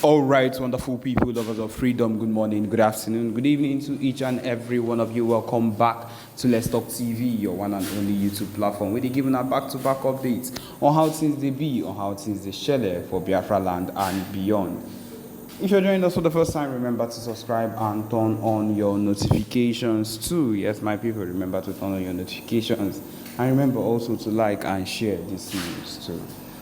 All right, wonderful people, lovers of freedom. Good morning, good afternoon, good evening to each and every one of you. Welcome back to Let's Talk TV, your one and only YouTube platform, where they're giving our back-to-back updates on how things they be, on how things they share for Biafra land and beyond. If you're joining us for the first time, remember to subscribe and turn on your notifications too. Yes, my people, remember to turn on your notifications. And remember also to like and share this news too.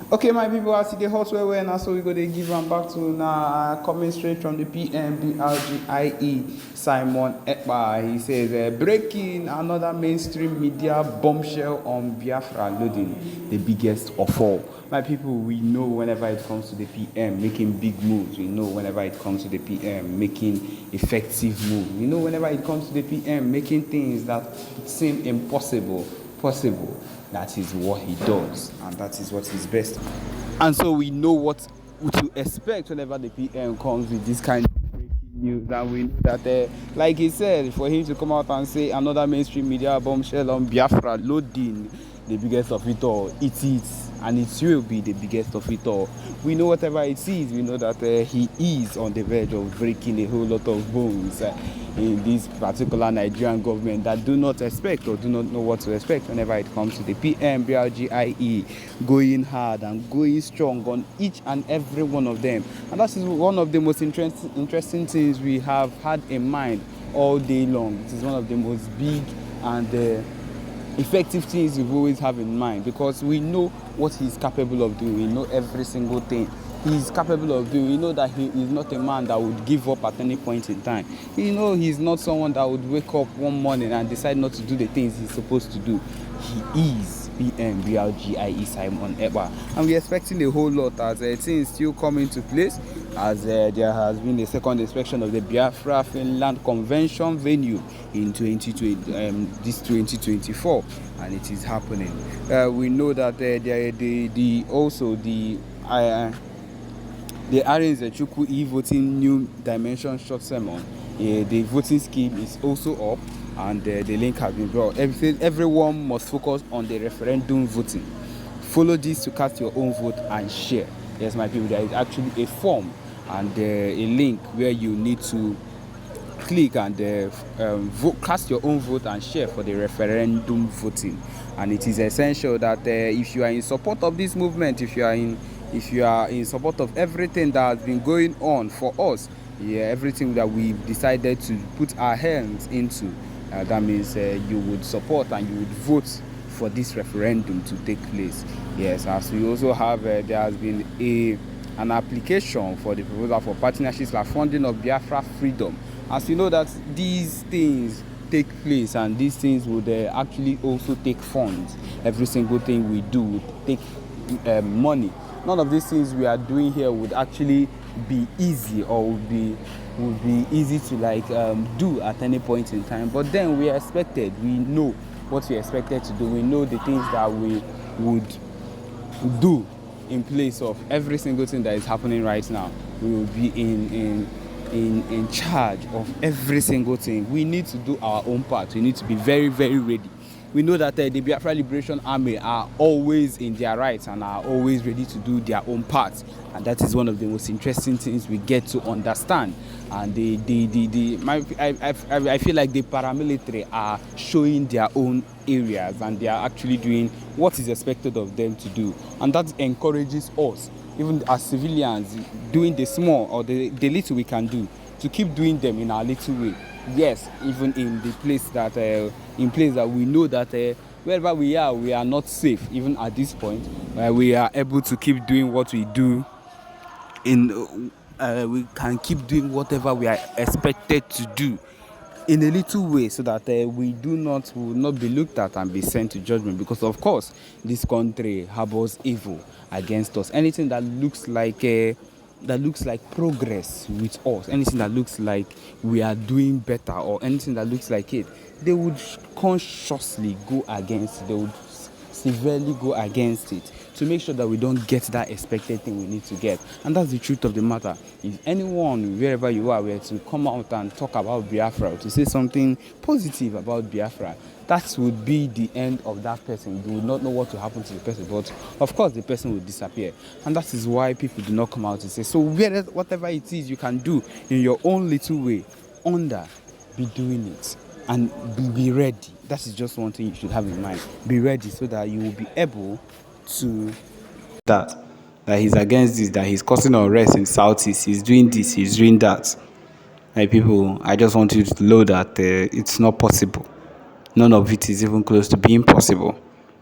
Okay, my people, I see the hot way now, so we're going to give them back to now. Coming straight from the BømbşhЄll Simon Ekpa. He says, breaking another mainstream media bombshell on Biafra loading, the biggest of all. My people, we know whenever it comes to the PM making big moves. We know whenever it comes to the PM making effective moves. We know whenever it comes to the PM making things that seem impossible possible. That is what he does, and that is what is best. And so we know what to expect whenever the PM comes with this kind of breaking news. And we know that, like he said, for him to come out and say another mainstream media bombshell on Biafra loading, the biggest of it all, it is, and it will be the biggest of it all. We know whatever it is, we know that he is on the verge of breaking a whole lot of bones in this particular Nigerian government that do not expect or do not know what to expect whenever it comes to the BømbşhЄll going hard and going strong on each and every one of them. And that is one of the most interesting things we have had in mind all day long. It is one of the most big and effective things we always have in mind, because we know what he's capable of doing. We know every single thing he's capable of doing. We know that he is not a man that would give up at any point in time. You know, he's not someone that would wake up one morning and decide not to do the things he's supposed to do. He is BømbşhЄll Simon Ekpa, and we're expecting a whole lot as things still come into place, as there has been a second inspection of the Biafra Finland Convention venue in 2024, and it is happening. We know that the Arinze Chukwu e-voting new dimension short sermon, the voting scheme is also up, and the link has been brought. Everyone must focus on the referendum voting. Follow this to cast your own vote and share. Yes, my people, there is actually a form and a link where you need to click and cast your own vote and share for the referendum voting. And it is essential that if you are in support of this movement, if you are in support of everything that has been going on for us, everything that we've decided to put our hands into, that means you would support and you would vote for this referendum to take place. Yes, as we also have, there has been an application for the proposal for partnerships like funding of Biafra freedom. As you know that these things take place, and these things would actually also take funds. Every single thing we do would take money. None of these things we are doing here would actually be easy or would be easy to do at any point in time. But then we know what we expected to do. We know the things that we would do in place of every single thing that is happening right now. We will be in charge of every single thing. We need to do our own part. We need to be very, very ready. We know that the Biafra Liberation Army are always in their rights and are always ready to do their own part, and that is one of the most interesting things we get to understand. And I feel like the paramilitary are showing their own areas, and they are actually doing what is expected of them to do, and that encourages us, even as civilians, doing the small or the little we can do, to keep doing them in our little way. Yes, even in the place that we know that wherever we are not safe. Even at this point, we are able to keep doing what we do. We can keep doing whatever we are expected to do in a little way, so that we will not be looked at and be sent to judgment. Because of course, this country harbors evil against us. Anything that looks like progress with us, anything that looks like we are doing better, or anything that looks like it, they would consciously go against it. They would severely go against it to make sure that we don't get that expected thing we need to get. And that's the truth of the matter. If anyone, wherever you are, were to come out and talk about Biafra, or to say something positive about Biafra, that would be the end of that person. You would not know what will happen to the person, but of course the person will disappear. And that is why people do not come out to say. So whatever it is you can do in your own little way, be doing it, and be ready. That is just one thing you should have in mind. Be ready so that you will be able to that he's against this, that he's causing unrest in Southeast, he's doing this, he's doing that. Hey people, I just want you to know that it's not possible. None of it is even close to being possible,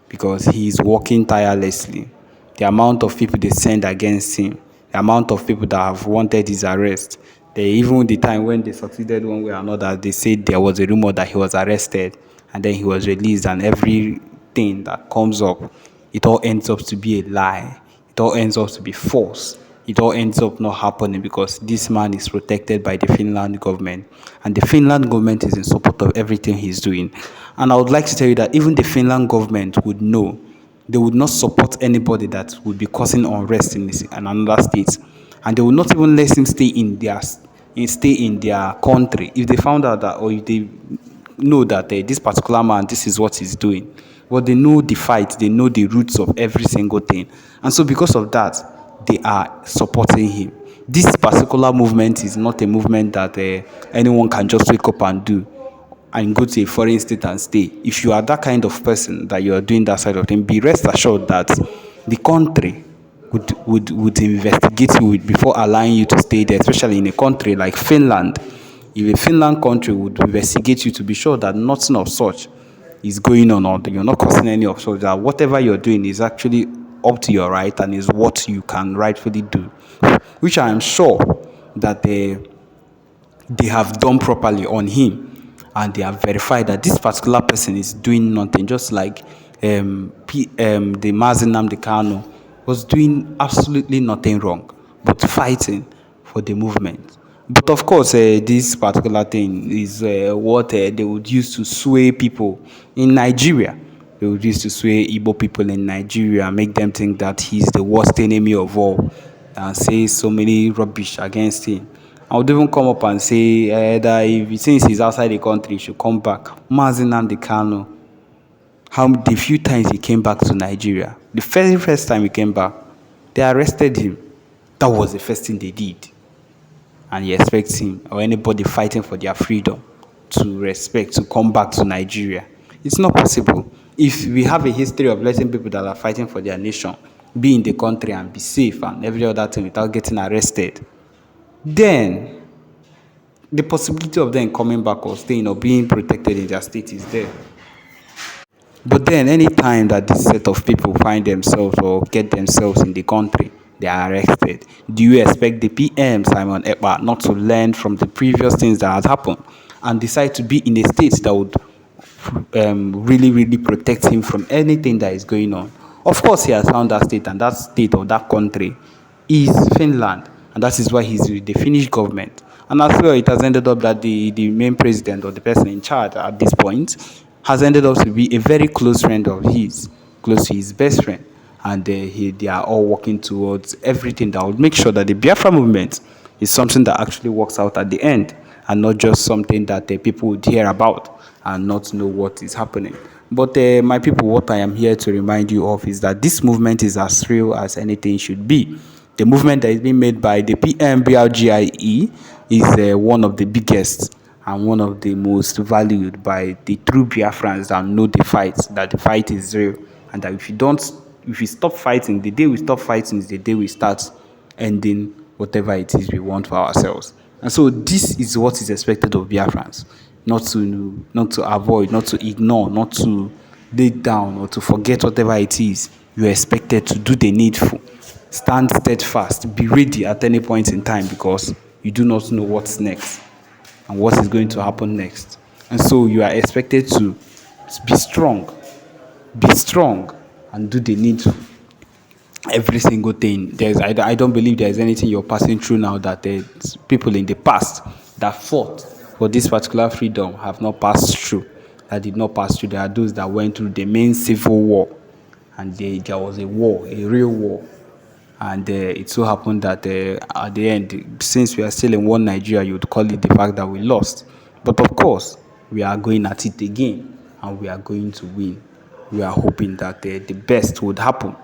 because he is working tirelessly. The amount of people they send against him, the amount of people that have wanted his arrest, even the time when they succeeded one way or another, they said there was a rumor that he was arrested and then he was released, and everything that comes up, it all ends up to be a lie. It all ends up to be false. It all ends up not happening because this man is protected by the Finland government, and the Finland government is in support of everything he's doing. And I would like to tell you that even the Finland government would know they would not support anybody that would be causing unrest in another state, and they will not even let him stay in their country if they found out that, or if they know that this particular man, this is what he's doing. But they know the fight, they know the roots of every single thing, and so because of that, they are supporting him. This particular movement is not a movement that anyone can just wake up and do and go to a foreign state and stay. If you are that kind of person that you are doing that side of thing, be rest assured that the country would investigate you before allowing you to stay there, especially in a country like Finland. If a Finland country would investigate you to be sure that nothing of such is going on, or you're not causing any of such, that whatever you're doing is actually up to your right and is what you can rightfully do, which I am sure that they have done properly on him, and they have verified that this particular person is doing nothing, just like the Mazinam the Kano was doing absolutely nothing wrong but fighting for the movement. But of course, this particular thing is what they would use to sway people in Nigeria. They would use to sway Igbo people in Nigeria, make them think that he's the worst enemy of all, and say so many rubbish against him. I would even come up and say that since he's outside the country, he should come back. Mazinam the Kano, the few times he came back to Nigeria, the very first time he came back, they arrested him. That was the first thing they did. And you expect him or anybody fighting for their freedom to come back to Nigeria? It's not possible. If we have a history of letting people that are fighting for their nation be in the country and be safe and every other thing without getting arrested, then the possibility of them coming back or staying or being protected in their state is there. But then any time that this set of people find themselves or get themselves in the country, they are arrested. Do you expect the PM, Simon Ekpa, not to learn from the previous things that has happened and decide to be in a state that would really, really protect him from anything that is going on? Of course, he has found that state, and that state or that country is Finland, and that is why he's with the Finnish government. And as well, it has ended up that the main president or the person in charge at this point has ended up to be a very close friend of his, close to his best friend. And they are all working towards everything that would make sure that the Biafra movement is something that actually works out at the end, and not just something that people would hear about and not know what is happening. But my people, what I am here to remind you of is that this movement is as real as anything should be. The movement that is being made by the PMBRGIE is one of the biggest and one of the most valued by the true Biafrans that know that the fight is real, and that if we stop fighting, the day we stop fighting is the day we start ending whatever it is we want for ourselves. And so this is what is expected of Biafrans, not to avoid, not to ignore, not to lay down or to forget whatever it is. You are expected to do the needful. Stand steadfast, be ready at any point in time, because you do not know what's next and what is going to happen next. And so you are expected to be strong, and do the needful. Every single thing. I don't believe there's anything you're passing through now that there's people in the past that fought for this particular freedom have not passed through. That did not pass through. There are those that went through the main civil war and there was a war, a real war. And it so happened that at the end, since we are still in one Nigeria, you would call it the fact that we lost. But of course, we are going at it again, and we are going to win. We are hoping that the best would happen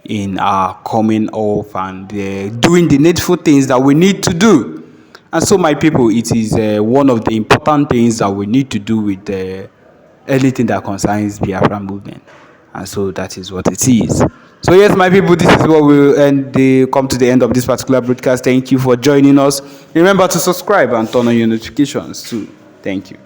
in our coming off and doing the needful things that we need to do. And so, my people, it is one of the important things that we need to do with anything that concerns Biafra movement. And so that is what it is. So yes, my people, this is what we'll come to the end of this particular broadcast. Thank you for joining us. Remember to subscribe and turn on your notifications too. Thank you.